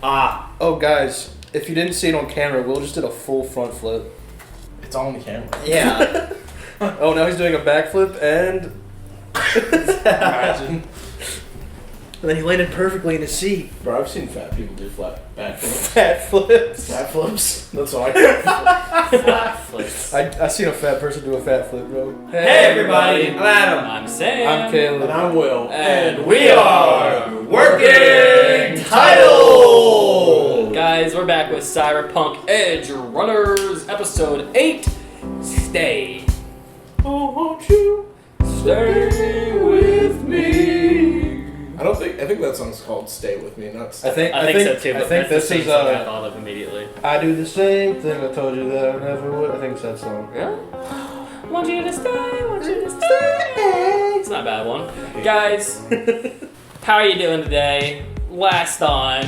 Oh, guys, if you didn't see it on camera, Will just did a full front flip. It's on the camera. Yeah. Oh, now he's doing a backflip and... Imagine. And then he landed perfectly in his seat. Bro, I've seen fat people do flat back flips. Fat flips. Fat flips? That's what I call Flat flips. I seen a fat person do a fat flip, bro. Hey everybody, I'm Adam. I'm Sam. I'm Caleb. And I'm Will. And we are Working Title! Guys, we're back with CyberPunk Edgerunners, episode 8. Stay. Oh, won't you stay with me? I think that song's called "Stay with Me," not "Stay." I think so too. I But think that's this is the same song I thought of immediately. I do the same thing I told you that I never would. I think it's that song. Really? Want you to stay, want you to stay. It's not a bad one. Guys, how are you doing today? Last on.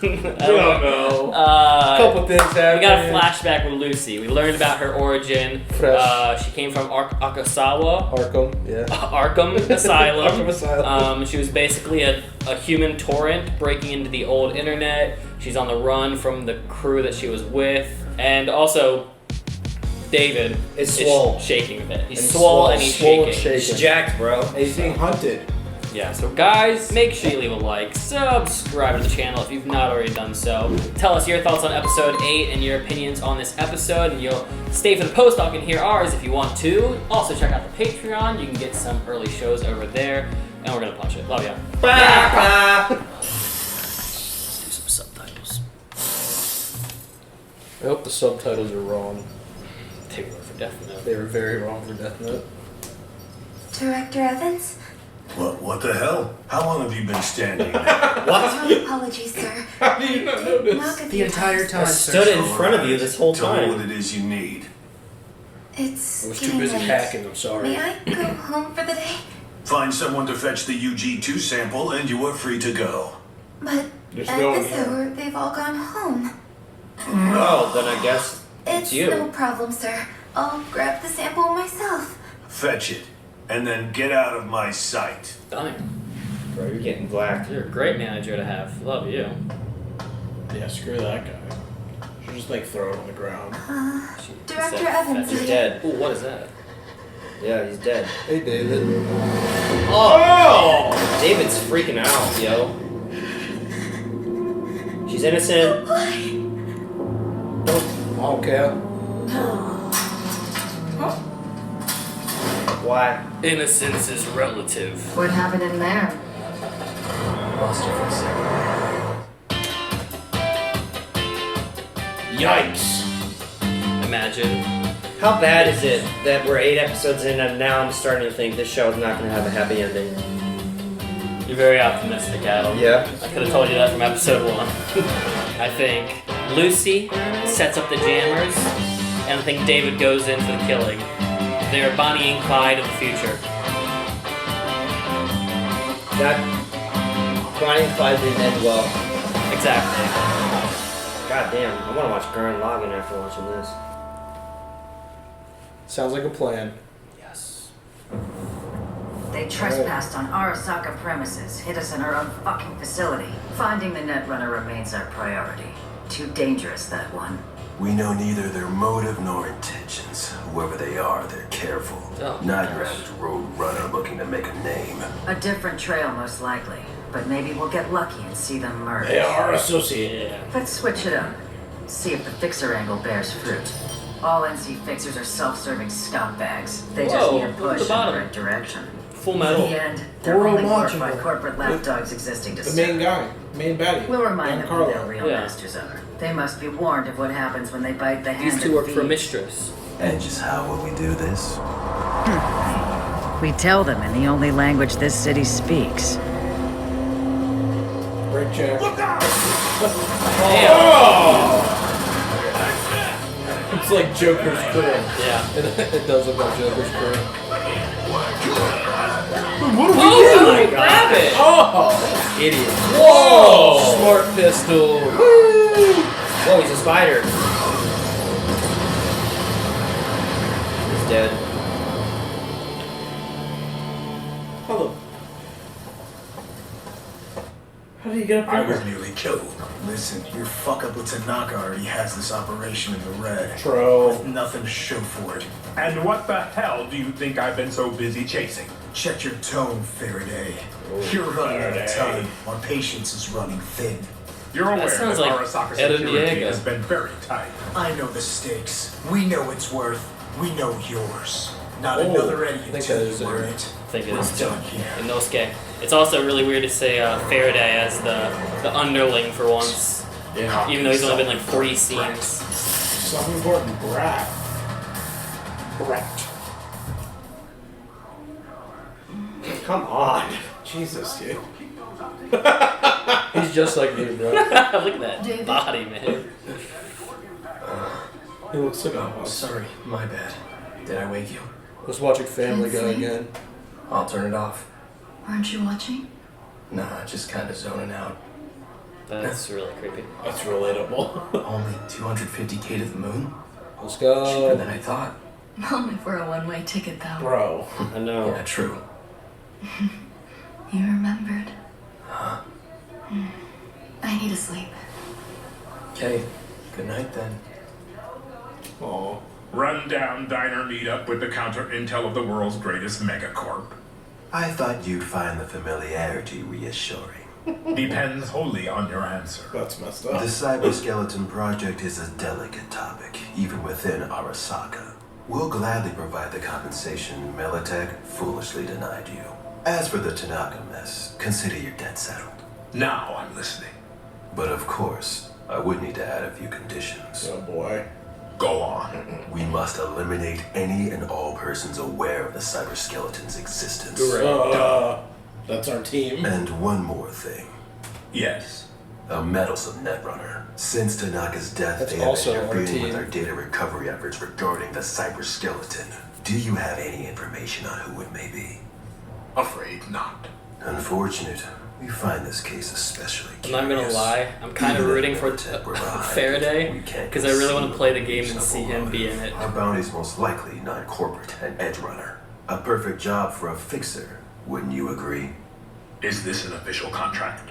I don't know. A couple things happened. We got a flashback with Lucy. We learned about her origin. Fresh. She came from Akasawa. Arkham, yeah. Arkham Asylum. Arkham Asylum. She was basically a human torrent breaking into the old internet. She's on the run from the crew that she was with. And also, David is swole. Shaking a bit. He's And swole and he's shaking. He's jacked, bro. He's being hunted. Yeah, so guys, make sure you leave a like, subscribe to the channel if you've not already done so. Tell us your thoughts on episode 8 and your opinions on this episode, and you'll stay for the post talk and hear ours if you want to. Also, check out the Patreon. You can get some early shows over there, and we're gonna punch it. Love ya. Let's do some subtitles. I hope the subtitles are wrong. They were for Death Note. They were very wrong for Death Note. Director Evans? What the hell? How long have you been standing there? Oh, apologies, sir. How do you not notice? Knock a The few entire times. time. I stood in front of you this whole Tell me what time. it is you need. It's I was too getting busy late. hacking, I'm sorry. May I go home for the day? Find someone to fetch the UG2 sample and you are free to go. But There's at no one this here. hour, they've all gone home. Oh, then I guess It's you. no problem, sir. I'll grab the sample myself. Fetch it, and then get out of my sight. Done. Bro, you're getting black. You're a great manager to have. Love you. Yeah, screw that guy. Should just throw it on the ground. Director Evans. He's dead. Ooh, what is that? Yeah, he's dead. Hey, David. Oh! David's freaking out, yo. She's innocent. Why? I don't care. Why? Innocence is relative. What happened in there? Lost you for a second. Yikes! Imagine. How bad is it that we're 8 episodes in and now I'm starting to think this show is not going to have a happy ending? You're very optimistic, Adam. Yeah. I could have told you that from episode 1. I think Lucy sets up the jammers, and I think David goes in for the killing. They're Bonnie and Clyde of the future. That Bonnie and Clyde didn't end well. Exactly. God damn, I want to watch Gurren Lagann after watching this. Sounds like a plan. Yes. They trespassed on Arasaka premises, hid us in our own fucking facility. Finding the Netrunner remains our priority. Too dangerous, that one. We know neither their motive nor intentions. Whoever they are, they're careful. Oh, Not your gosh. average road runner looking to make a name. A different trail, most likely. But maybe we'll get lucky and see them merge. They are associated. Yeah. Let's switch it up. See if the fixer angle bears fruit. All NC fixers are self-serving scumbags. They just Whoa, need a look at push the in the bottom. right direction. Full In metal. the end, they're Goro only Macho. glorified corporate lapdogs existing to The main serve. guy. Main baddie. We'll remind them who their Giancarlo. real Yeah. masters are. They must be warned of what happens when they bite the hand These two that work for feeds. Mistress. And just how will we do this? We tell them in the only language this city speaks. Great check. Damn. It's like Joker's crew. Yeah. It does look like Joker's crew. Oh, grab it! Oh! Idiot. Whoa! Smart pistol. Whoa, he's a spider. He's dead. Hello. How did he you get up I there? was nearly killed. Listen, your fuck up with Tanaka already has this operation in the red. True. With nothing to show for it. And what the hell do you think I've been so busy chasing? Check your tone, Faraday. You're running out of time. Our patience is running thin. You're aware that sounds like Arasaka Ed security Diego. has been very tight. I know the stakes. We know its worth. We know yours. Not Oh, another Eddie I think until that you is earn it. it. I think it We're is too. done here. Inosuke. It's also really weird to say Faraday as the underling for once, Yeah. even though he's only been like 40 scenes. Something important. Brat. Come on. Jesus, dude. He's just like me, bro. Look at that David? body, man. He looks like Oh, sorry, my bad. Did I wake you? I was watching Family Guy Sleep? again. I'll turn it off. Aren't you watching? Nah, just kind of zoning out. That's really creepy. That's relatable. Only 250K to the moon? Let's Cheaper go. than I thought. Only for a one-way ticket, though. Bro. I know. Yeah, true. You remembered. Huh? I need to sleep. Okay, good night then. Aw. Rundown diner meetup with the counter intel of the world's greatest megacorp. I thought you'd find the familiarity reassuring. Depends wholly on your answer. That's messed The up. cyberskeleton project is a delicate topic, even within Arasaka. We'll gladly provide the compensation Militech foolishly denied you. As for the Tanaka mess, consider your debt settled. Now I'm listening. But of course, I would need to add a few conditions. Oh boy. Go on. We must eliminate any and all persons aware of the cyberskeleton's existence. That's our team. And one more thing. Yes. A meddlesome netrunner. Since Tanaka's death, That's they have also our interfered with team. our data recovery efforts regarding the cyberskeleton. Do you have any information on who it may be? Afraid not. Unfortunate. We find this case especially I'm not gonna curious. lie, I'm kind of Even if rooting for Militech were behind, Faraday we can't because I really want to conceive play the of game and yourself see him alone. be in it. Our bounty's most likely non-corporate and edgerunner. A perfect job for a fixer, wouldn't you agree? Is this an official contract?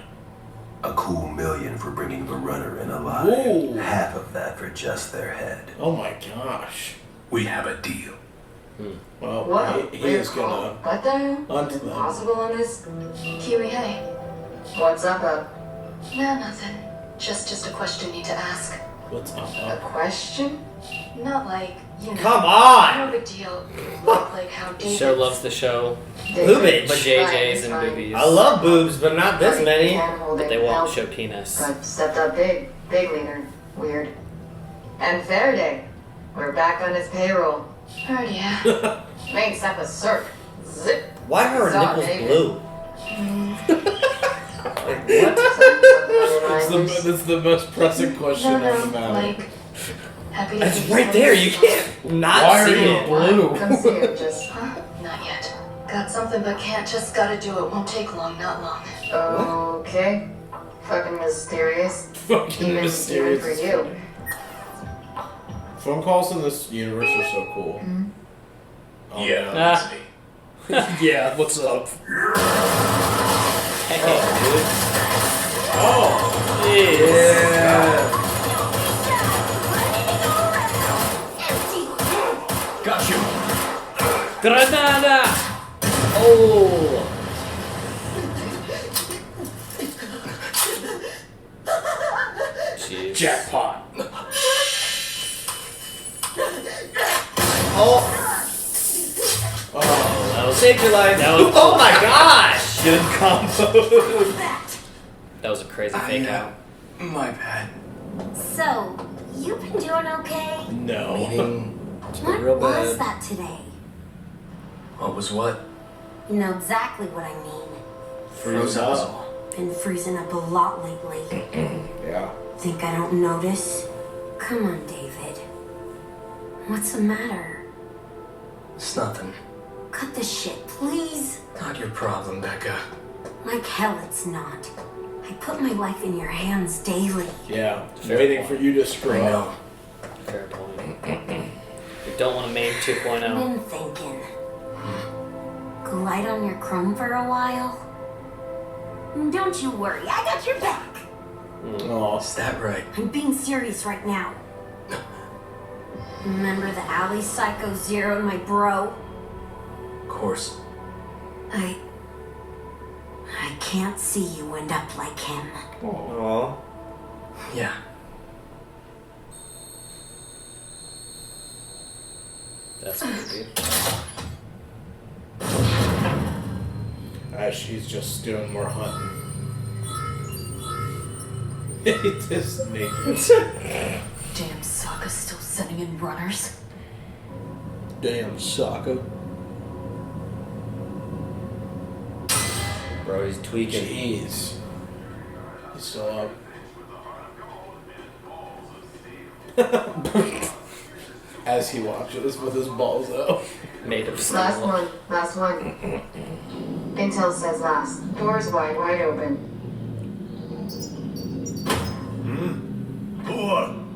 A cool $1 million for bringing the runner in alive. Ooh. Half of that for just their head. Oh my gosh. We have a deal. Well, What? he is gonna What the hell? hunt them. Possible on this? Kiwi, hey. What's up, No, nothing. Just a question need to ask. What's up? a question? Not like, you know. Come on! No big deal. Like how David. Show loves the show, Boobage. but JJ's and boobies. I love boobs, but not this many. But they won't show penis. But stepped up big leader. Weird. And Faraday. We're back on his payroll. Heard ya. Main step was Cirque. Zip. Why are her Sup, nipples David? blue? That's the most pressing question on the No, matter. like. Happy to It's be right there. You friends. can't not Why are see you it. blue? Come see it, just. Huh? Not yet. Got something but can't, just gotta do it. Won't take long, not long. Okay. Fucking mysterious. Fucking Even mysterious. for you. Phone calls in this universe are so cool. Oh, Yeah, yeah. that's me. Yeah, what's up? Got you! Granada! Oh! Jeez. Jackpot. That was, Saved your life. That was- Oh my gosh! good combo. That was a crazy fake out. My bad. So, you've been doing okay? No. Meaning, What real was bad. that today? what was what? You know exactly what I mean. Freeze up. Been freezing up a lot lately. Yeah. Think I don't notice? Come on, David. What's the matter? It's nothing. Cut the shit, please. Not your problem, Becca. Like hell it's not. I put my life in your hands daily. Yeah. Fair Waiting point. for you to screw I up. know. Fair point. We don't want to maim 2.0. Been thinking. Glide on your chrome for a while? Don't you worry, I got your back. Oh, Is that right? I'm being serious right now. Remember the alley Psycho Zero and my bro? Of course. I can't see you end up like him. Aw. Yeah. That's creepy. as she's just doing more hunting. Just naked. Damn Sokka's still sending in runners. Damn, Sokka. Bro, he's tweaking. Jeez. He's still up. As he watches with his balls out. Made of steel. Last one. Intel says last. Doors wide open.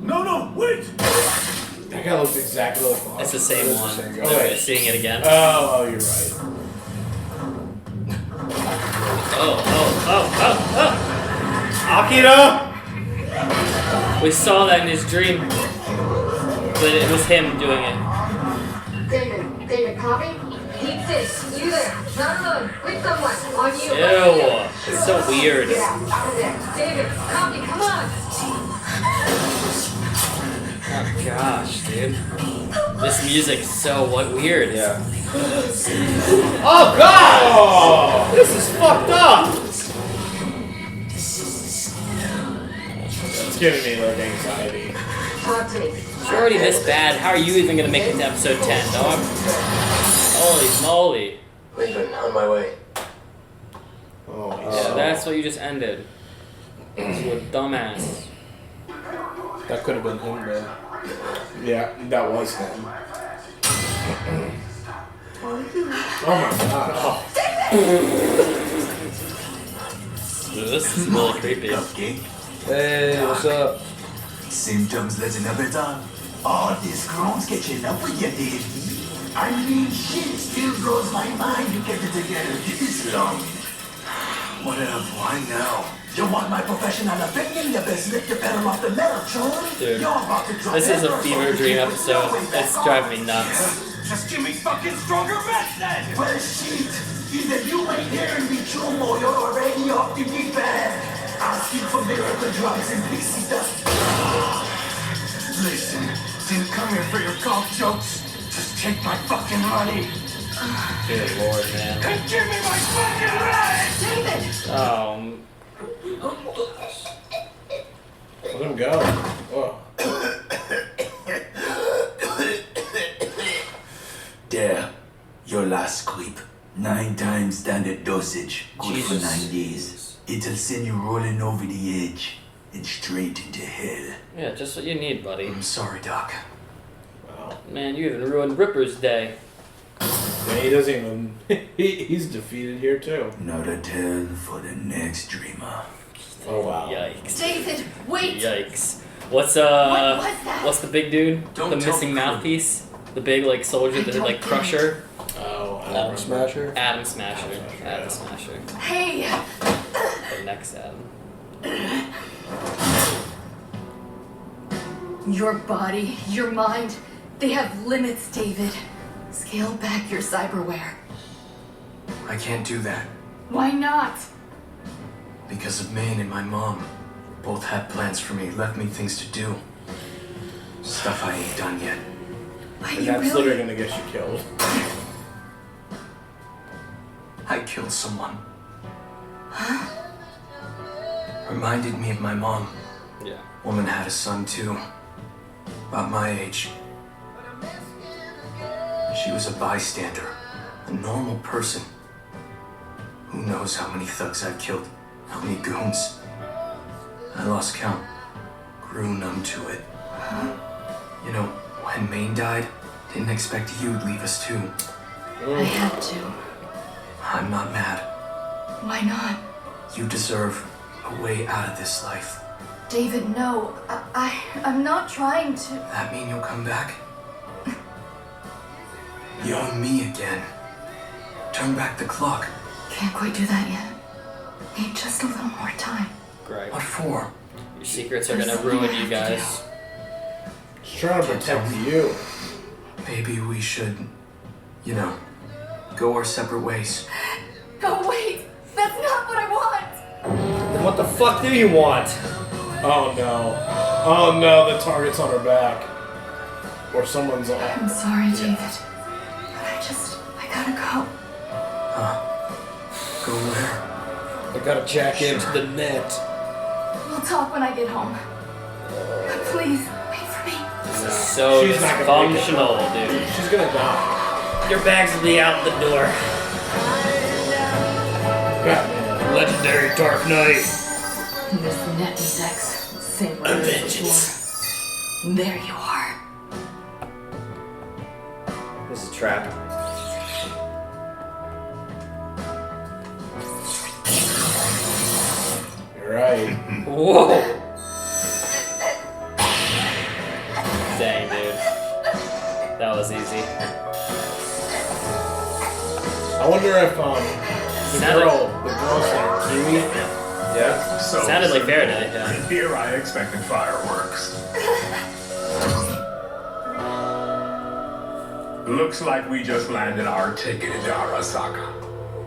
No, wait! That guy looks exactly like Fox. It's the same It's the one. same guy. Oh, wait, seeing it again. Oh, you're right. Akira! We saw that in his dream. But it was him doing it. David, copy? Keep this. You there. Not alone. With someone. On you. Ew. It's so weird. Get out of there. David, copy. Come on. Oh gosh, dude. This music's so weird. Yeah. Oh god! Oh, this is fucked up! It's giving me like anxiety. Talk to me. If you're already this bad, how are you even gonna make it to episode 10, dog? Holy moly. Leaving, on my way. Oh, Yeah, that's what you just ended. You a dumbass. That could have been him, though. yeah, that was him. Oh my god. Oh. This is really creepy. Hey, what's up? Symptoms letting up it on. All this groans catching up with you, Dave. I mean, shit still blows my mind you kept it together this long. Whatever, why now? You want my professional opinion? You best lift the pedal off the metal, John. Dude, You're about to drop this is a headfirst fever off dream the episode. doorway It's back driving me off. nuts. Just give me fucking stronger meds then! Well, shit. Either you ain't hearing me, Chum, or you're already off the deep end. Asking for miracle drugs and pixie dust. Listen, didn't come here for your cough jokes. Just take my fucking money. Good lord, man. And give me my fucking money! David! Let him go. Oh. There, your last creep. 9 times standard dosage. Good for 9 days. It'll send you rolling over the edge and straight into hell. Yeah, just what you need, buddy. I'm sorry, Doc. Wow. Man, you even ruined Ripper's day. Yeah, he doesn't even. He's defeated here too. Not a tale for the next dreamer. Oh wow. Yikes. David, wait! Yikes. What's What was that? what's the big dude? Don't the tell missing me. mouthpiece? The big like soldier that like Crusher? Oh, I Adam remember. Smasher? Adam Smasher. Adam Smasher. Hey! The next Adam. Your body, your mind, they have limits, David. Scale back your cyberware. I can't do that. Why not? Because of Maine and my mom. Both had plans for me, left me things to do. Stuff I ain't done yet. But And you that's really... literally gonna get you killed. I killed someone. Reminded me of my mom. Yeah. Woman had a son too. About my age. She was a bystander. A normal person. Who knows how many thugs I've killed? How many goons? I lost count. Grew numb to it. You know, when Maine died, didn't expect you'd leave us too. I had to. I'm not mad. Why not? You deserve a way out of this life. David, no. I'm not trying to... That mean you'll come back? You and me again. Turn back the clock. Can't quite do that yet. Need just a little more time. Greg, What for? your secrets are gonna ruin you guys. She's trying to protect you. Maybe we should, go our separate ways. No, wait! That's not what I want! Then what the fuck do you want? Oh no. Oh no, the target's on her back. Or someone's on. I'm sorry, David. But I gotta go. Go where? I gotta jack into the net. We'll talk when I get home. But please, wait for me. This is so She's not gonna make it. dysfunctional, dude. She's gonna die. Your bags will be out the door. Batman. Legendary Dark Knight. This net needs X. Same way as before. There you are. This is a trap. You're right. Whoa! Dang, dude. That was easy. I wonder if the Sounded- girl's name, Kiwi. Yeah. So Sounded like Faraday, yeah. Here I expected fireworks. Looks like we just landed our ticket into Arasaka.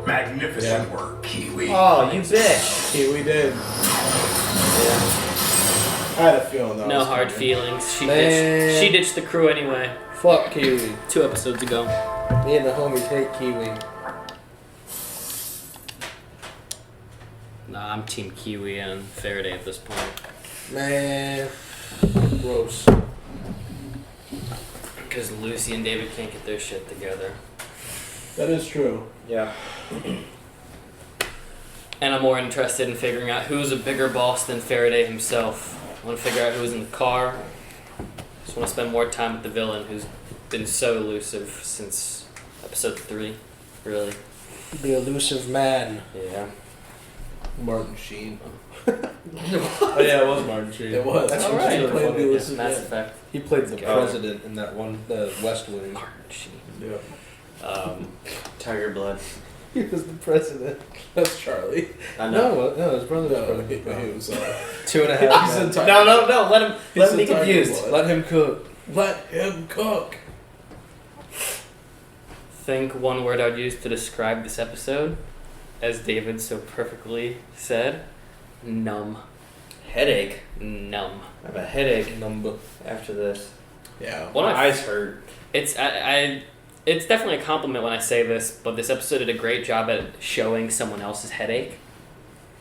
Magnificent work, Kiwi. Oh, you bitch. Kiwi did. Yeah. I had a feeling that No was hard coming. feelings. She Man. ditched the crew anyway. Fuck Kiwi. 2 episodes ago. Me and the homies hate Kiwi. Nah, I'm Team Kiwi and Faraday at this point. Man. Gross. Because Lucy and David can't get their shit together. That is true. Yeah. And I'm more interested in figuring out who's a bigger boss than Faraday himself. I want to figure out who's in the car. Just want to spend more time with the villain who's been so elusive since episode 3, really. The elusive man. Yeah. Martin Sheen. Oh yeah, it was Martin Sheen. It was. That's All what right. really Played funny. the Yes, elusive Mass man. Effect. He played the Go. president in that one, the West Wing. Martin Sheen. Yeah. Tiger blood. He was the president. That's Charlie. I know. No, his brother was No, president. he was. 2.5 He's men. in Tiger. No. Let him He's be a tiger confused. blood. Let him cook. Let him cook. Think one word I'd use to describe this episode, as David so perfectly said, numb. Headache. Numb. I have a headache Number. after this. Yeah. One My of my eyes hurt. It's it's definitely a compliment when I say this, but this episode did a great job at showing someone else's headache,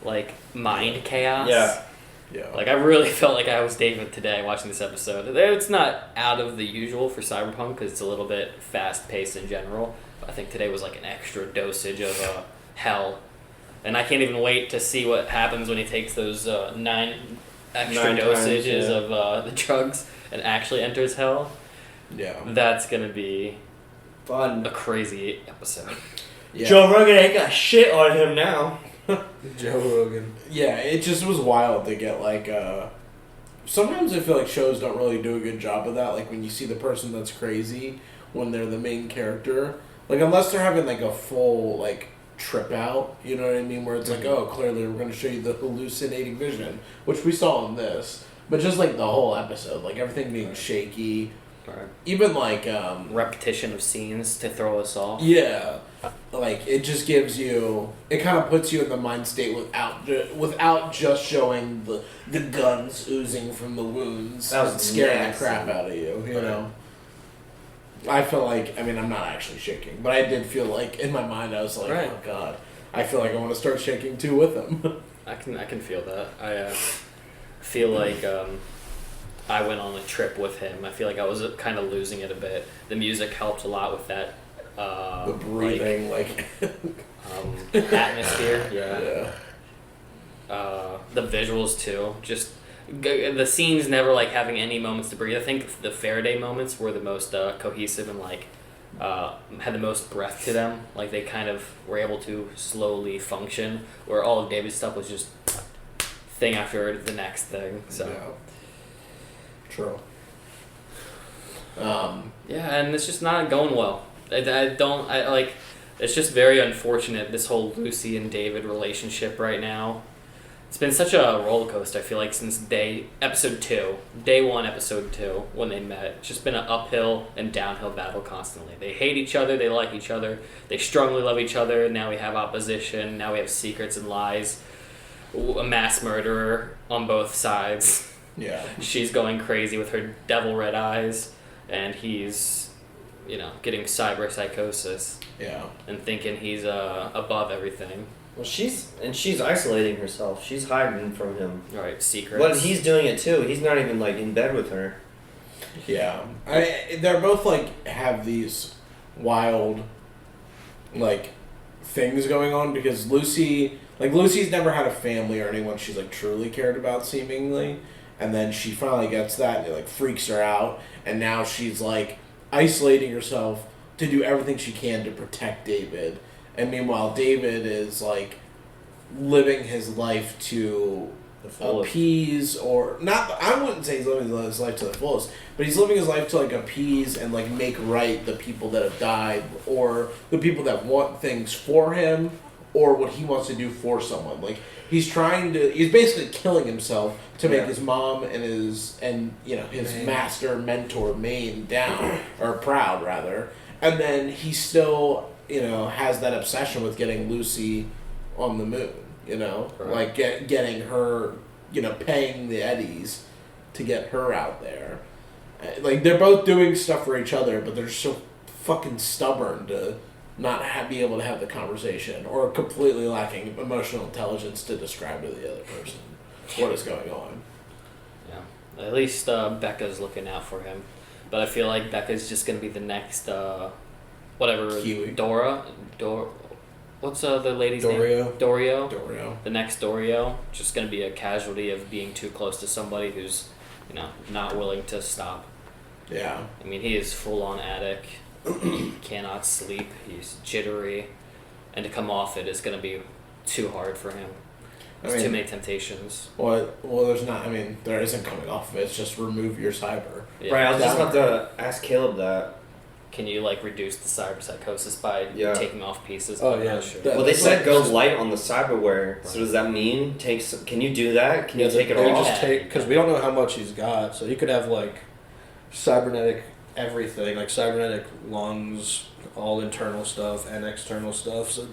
like mind chaos. Yeah. Yeah. Like I really felt like I was David today watching this episode. It's not out of the usual for CyberPunk because it's a little bit fast paced in general. But I think today was like an extra dosage of hell, and I can't even wait to see what happens when he takes those 9 extra 9 times, dosages yeah. of the drugs and actually enters hell. Yeah. That's gonna be Fun. a crazy episode. Yeah. Joe Rogan ain't got shit on him now. Joe Rogan. Yeah, it just was wild to get like sometimes I feel like shows don't really do a good job of that, like when you see the person that's crazy when they're the main character. Like unless they're having like a full like trip out, you know what I mean, where it's like, oh, clearly we're gonna show you the hallucinating vision, which we saw in this. But just like the whole episode, like everything being shaky. Right. Even like Repetition of scenes to throw us off. yeah, like it just gives you, it kind of puts you in the mind state without just showing the guns oozing from the wounds That was and scaring nasty. the crap out of you. You know, I feel like, I mean, I'm not actually shaking, but I did feel like in my mind I was like, Right. oh god, I feel like I want to start shaking too with them. I can feel that. I feel like I went on a trip with him. I feel like I was kind of losing it a bit. The music helped a lot with that. The breathing, like atmosphere. Yeah. yeah. The visuals too. Just the scenes never like having any moments to breathe. I think the Faraday moments were the most cohesive and like had the most breath to them. Like they kind of were able to slowly function. Where all of David's stuff was just thing after the next thing. So. Yeah. True. Yeah, and it's just not going well. I It's just very unfortunate, this whole Lucy and David relationship right now. It's been such a roller coaster, I feel like, since day 1, episode 2, when they met. It's just been an uphill and downhill battle constantly. They hate each other, they like each other, they strongly love each other. Now we have opposition, now we have secrets and lies. A mass murderer on both sides. Yeah. She's going crazy with her devil red eyes, and he's, getting cyber psychosis. Yeah. And thinking he's above everything. Well, she's isolating herself. She's hiding from him. Right, secrets. But he's doing it too. He's not even in bed with her. Yeah. They're both have these wild things going on, because Lucy's never had a family or anyone she's truly cared about, seemingly, and then she finally gets that and it freaks her out, and now she's isolating herself to do everything she can to protect David. And meanwhile, David is living his life to appease, or not. I wouldn't say he's living his life to the fullest, but he's living his life to appease and make right the people that have died, or the people that want things for him, or what he wants to do for someone. He's basically killing himself to make his mom and his master mentor Maine down, or proud rather, and then he still has that obsession with getting Lucy on the moon. Right. Getting her, paying the Eddies to get her out there. They're both doing stuff for each other, but they're so fucking stubborn to not be able to have the conversation, or completely lacking emotional intelligence to describe to the other person what is going on. Yeah. At least Becca's looking out for him. But I feel like Becca's just going to be the next, Kiwi. What's the lady's Dorio. name? Dorio. Dorio. The next Dorio. Just going to be a casualty of being too close to somebody who's, not willing to stop. Yeah. I mean, he is full-on addict. He cannot sleep. He's jittery. And to come off it is going to be too hard for him. There's too many temptations. Well, there's not. There isn't coming off of it. It's just remove your cyber. Yeah. Right, I was just about to ask Caleb that. Can you reduce the cyber psychosis by taking off pieces? Oh yeah. Sure. Well, they said go light on the cyberware. Right. So does that mean can you do that? Can you take it off? Just because we don't know how much he's got, so he could have cybernetic everything, cybernetic lungs, all internal stuff and external stuff. So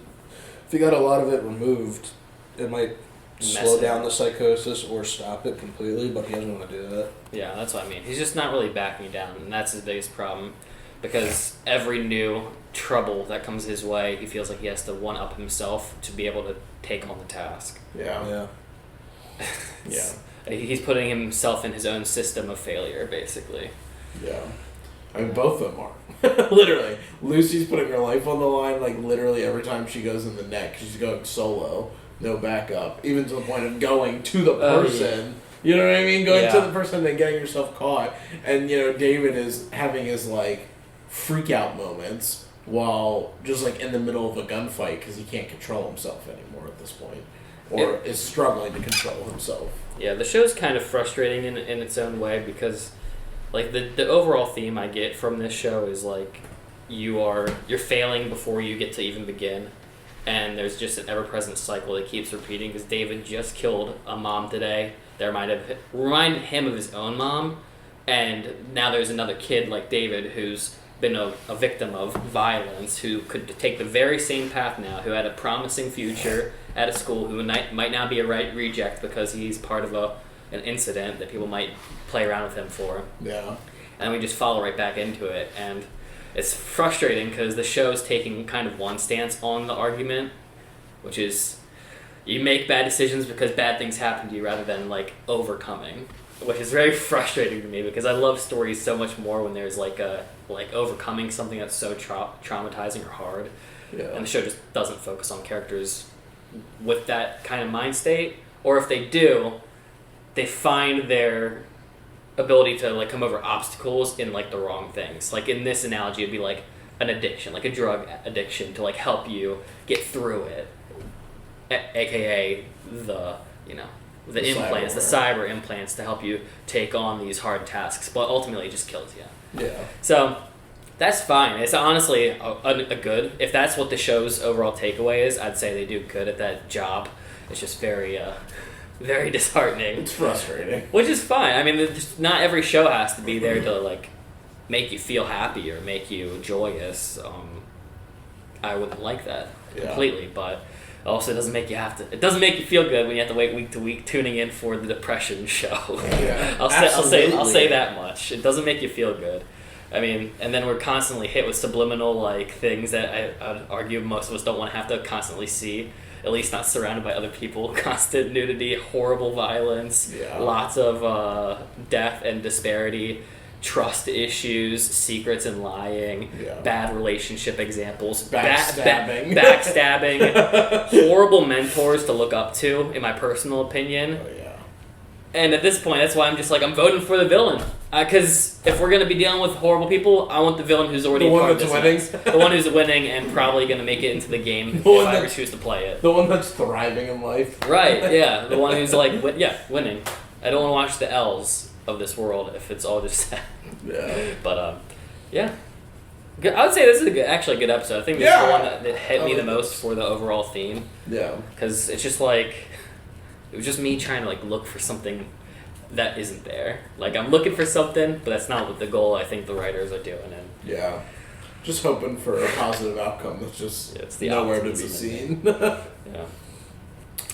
if you got a lot of it removed, it might slow down the psychosis or stop it completely. But he doesn't want to do that. Yeah, that's what I mean. He's just not really backing down, and that's his biggest problem. Because every new trouble that comes his way, he feels like he has to one-up himself to be able to take on the task. Yeah. Yeah. He's putting himself in his own system of failure, basically. Yeah. Both of them are. Literally. Lucy's putting her life on the line, literally every time she goes in the neck. She's going solo, no backup, even to the point of going to the person. You know what I mean? Going to the person and then getting yourself caught. And, David is having his, freak out moments while just in the middle of a gunfight because he can't control himself anymore at this point, or is struggling to control himself. Yeah, the show's kind of frustrating in its own way, because the overall theme I get from this show is you're failing before you get to even begin, and there's just an ever-present cycle that keeps repeating, because David just killed a mom today that reminded him of his own mom, and now there's another kid like David who's been a victim of violence, who could take the very same path now, who had a promising future at a school, who might now be a reject because he's part of an incident that people might play around with him for. Yeah. And we just follow right back into it, and it's frustrating because the show's taking kind of one stance on the argument, which is you make bad decisions because bad things happen to you rather than overcoming, which is very frustrating to me, because I love stories so much more when there's overcoming something that's so traumatizing or hard. Yeah. And the show just doesn't focus on characters with that kind of mind state, or if they do, they find their ability to come over obstacles in the wrong things. In this analogy, it'd be an addiction, a drug addiction, to help you get through it, aka the implants, the cyber implants, to help you take on these hard tasks, but ultimately it just kills you. Yeah. So That's fine. It's honestly a good. If that's what the show's overall takeaway is, I'd say they do good at that job. It's just very, very disheartening. It's frustrating. Which is fine. I mean, not every show has to be there to like make you feel happy or make you joyous. I wouldn't like that completely, but also it doesn't make you have to. It doesn't make you feel good when you have to wait week to week tuning in for the depression show. Yeah, I'll say that much. It doesn't make you feel good. I mean, and then we're constantly hit with subliminal like things that I'd argue most of us don't want to have to constantly see. At least not surrounded by other people. Constant nudity, horrible violence, lots of death and disparity, trust issues, secrets and lying, bad relationship examples, backstabbing, horrible mentors to look up to, in my personal opinion. Oh, yeah. And at this point, that's why I'm just like, I'm voting for the villain. Because if we're going to be dealing with horrible people, I want the villain who's already the one part of that's this winning. mess. The one who's winning and probably going to make it into the game if I ever choose to play it. The one that's thriving in life. Right, yeah. The one who's like, winning. I don't want to watch the L's of this world if it's all just sad. Yeah. But, yeah. I would say this is actually a good episode. I think this is the one that hit me the most for the overall theme. Yeah. Because it's just like, it was just me trying to like look for something that isn't there. Like, I'm looking for something, but that's not what the goal I think the writers are doing. And yeah. Just hoping for a positive outcome that's just it's the nowhere to be optimism seen. Yeah.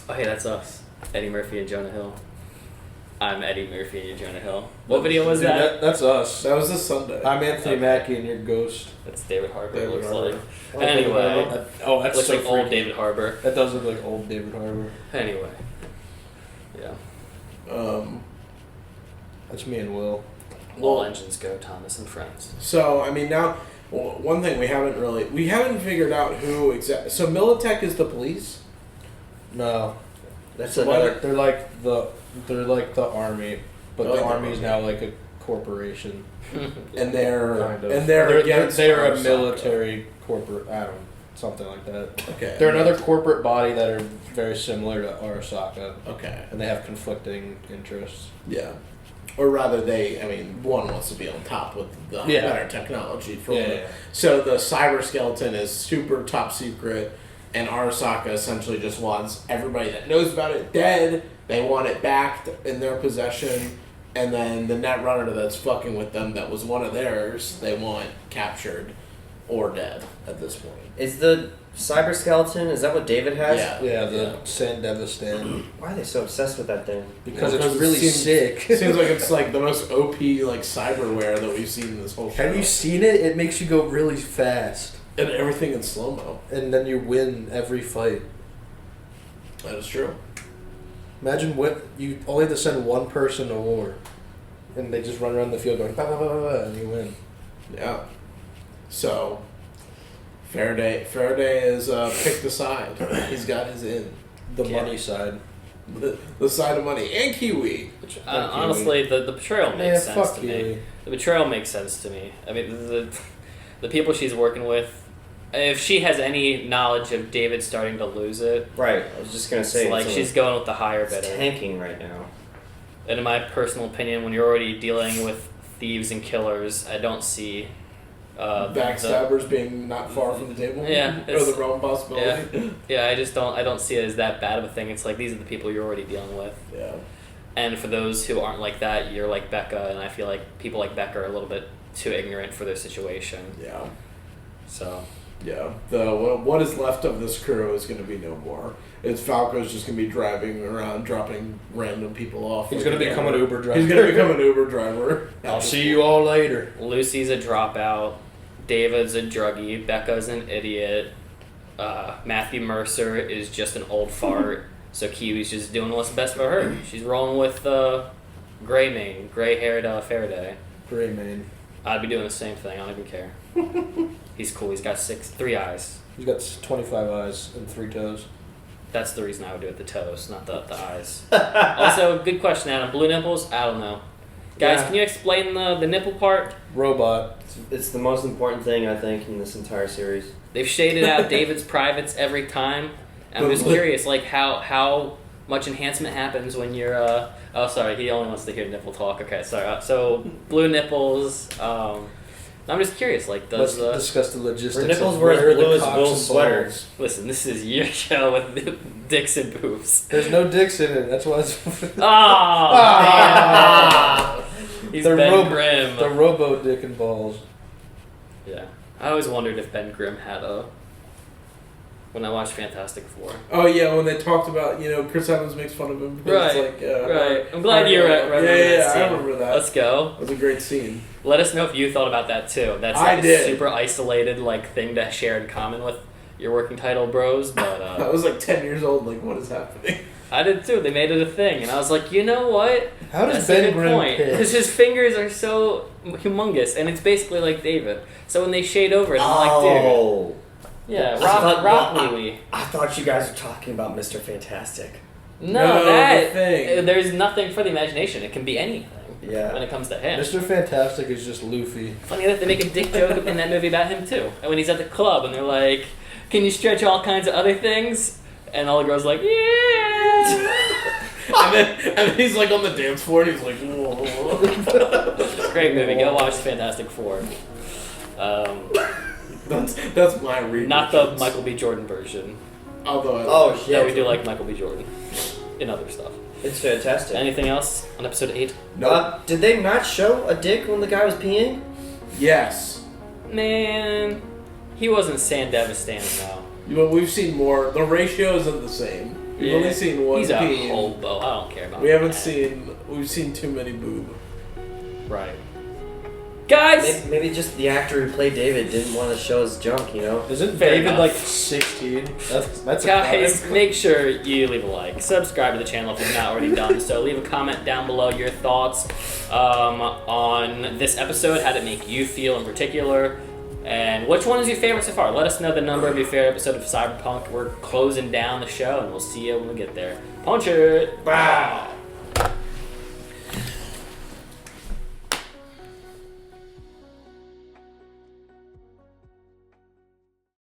Oh, hey, that's us. Eddie Murphy and Jonah Hill. I'm Eddie Murphy and you're Jonah Hill. What video was that? That's us. That was this Sunday. I'm Anthony Mackie and you're Ghost. That's David Harbour, David it looks Harbour. like. Oh, Anyway. that's looks so like old freaky. David Harbour. That does look like old David Harbour. Anyway. Yeah. That's me and Will. All engines go, Thomas and Friends. So, I mean, now, one thing we haven't figured out who exactly. So, Militech is the police? No, That's they're another. like the army, but They're the like the army is now like a corporation. And they're Kind of. and they're against they're a Arasaka. military corporate. I don't know, something like that. Okay. They're another corporate body that are very similar to Arasaka, Okay. and they have conflicting interests. Yeah. Or rather, one wants to be on top with the better technology. So the cyber skeleton is super top secret, and Arasaka essentially just wants everybody that knows about it dead. They want it back in their possession, and then the Netrunner that's fucking with them that was one of theirs, they want captured or dead at this point. Is the cyber skeleton? Is that what David has? Yeah, the Sandevistan. Why are they so obsessed with that thing? Because it's really sick. Seems like it's like the most OP like cyberware that we've seen in this whole show. Have you seen it? It makes you go really fast. And everything in slow mo. And then you win every fight. That is true. Imagine what you only have to send one person to war, and they just run around the field going bah, bah, bah, bah, bah, and you win. Yeah. So Faraday is picked a side. He's got his in. The money side. The side of money and Kiwi. Which, honestly, the betrayal makes sense to me. Kiwi. The betrayal makes sense to me. I mean, the people she's working with, if she has any knowledge of David starting to lose it, Right. I was just gonna say, it's like she's going with the higher bidder. It's tanking right now. And in my personal opinion, when you're already dealing with thieves and killers, I don't see backstabbers being not far from the table. Yeah, or the realm possibility. Yeah, I don't see it as that bad of a thing. It's like these are the people you're already dealing with. Yeah. And for those who aren't like that, you're like Becca, and I feel like people like Becca are a little bit too ignorant for their situation. Yeah. So. Yeah. What is left of this crew is going to be no more. It's Falco's just going to be driving around, dropping random people off. He's going to become an Uber driver. He's going to become an Uber driver. I'll see you all later. Lucy's a dropout. David's a druggie. Becca's an idiot. Matthew Mercer is just an old fart. So Kiwi's just doing what's best for her. She's rolling with gray-haired Faraday. Gray mane. I'd be doing the same thing. I don't even care. He's cool. He's got 3 eyes. He's got 25 eyes and 3 toes. That's the reason I would do it. The toes, not the eyes. Also, good question, Adam. Blue nipples? I don't know. Guys, can you explain the nipple part? Robot. It's the most important thing, I think, in this entire series. They've shaded out David's privates every time. I'm just curious, like, how much enhancement happens when you're, oh, sorry, he only wants to hear nipple talk. Okay, sorry. So, blue nipples, I'm just curious. Like, does Let's discuss the logistics. Her nipples of were as where blue the as cocks Will's and sweater. balls. Listen, this is your show with dicks and boobs. There's no dicks in it. That's why it's. Oh, man. He's Ben Grimm. The Robo Dick and Balls. Yeah, I always wondered if Ben Grimm had a. When I watched Fantastic Four. Oh yeah, when they talked about Chris Evans makes fun of him. Because Right, it's like, right. I'm glad you remember that Yeah, scene. I remember that. Let's go. That was a great scene. Let us know if you thought about that too. That's I like a did. super isolated thing to share in common with your working title bros, but I was like 10 years old. Like, what is happening? I did too. They made it a thing, and I was like, you know what? How does That's a Ben good Grimm point. piss? Because his fingers are so humongous, and it's basically like David. So when they shade over it, I'm like, dude. Oh. Yeah, I thought- rock well, wee. I thought you guys were talking about Mr. Fantastic. No, the that thing. there's nothing for the imagination. It can be anything. Yeah. When it comes to him. Mr. Fantastic is just Luffy. Funny that they make a dick joke in that movie about him too. And when he's at the club and they're like, "Can you stretch all kinds of other things?" And all the girls are like, "Yeah." and then he's like on the dance floor and he's like, whoa. Great movie. Go watch Fantastic Four. That's my read. Not the Michael B. Jordan version. Although Yeah, we do like Michael B. Jordan in other stuff. It's fantastic. Anything else on episode 8? No. Did they not show a dick when the guy was peeing? Yes. Man, he wasn't Sandev Stan now. But we've seen more. The ratio isn't the same. We've only seen one He's a peeing. hobo. I don't care about We haven't that. seen. We've seen too many boob. Right. Guys! Maybe just the actor who played David didn't want to show his junk, Isn't Fair David enough. like 16? That's a Guys, crime. make sure you leave a like. Subscribe to the channel if you've not already done so. Leave a comment down below your thoughts on this episode, how did it make you feel in particular, and which one is your favorite so far. Let us know the number of your favorite episode of Cyberpunk. We're closing down the show, and we'll see you when we get there. Punch it! Wow.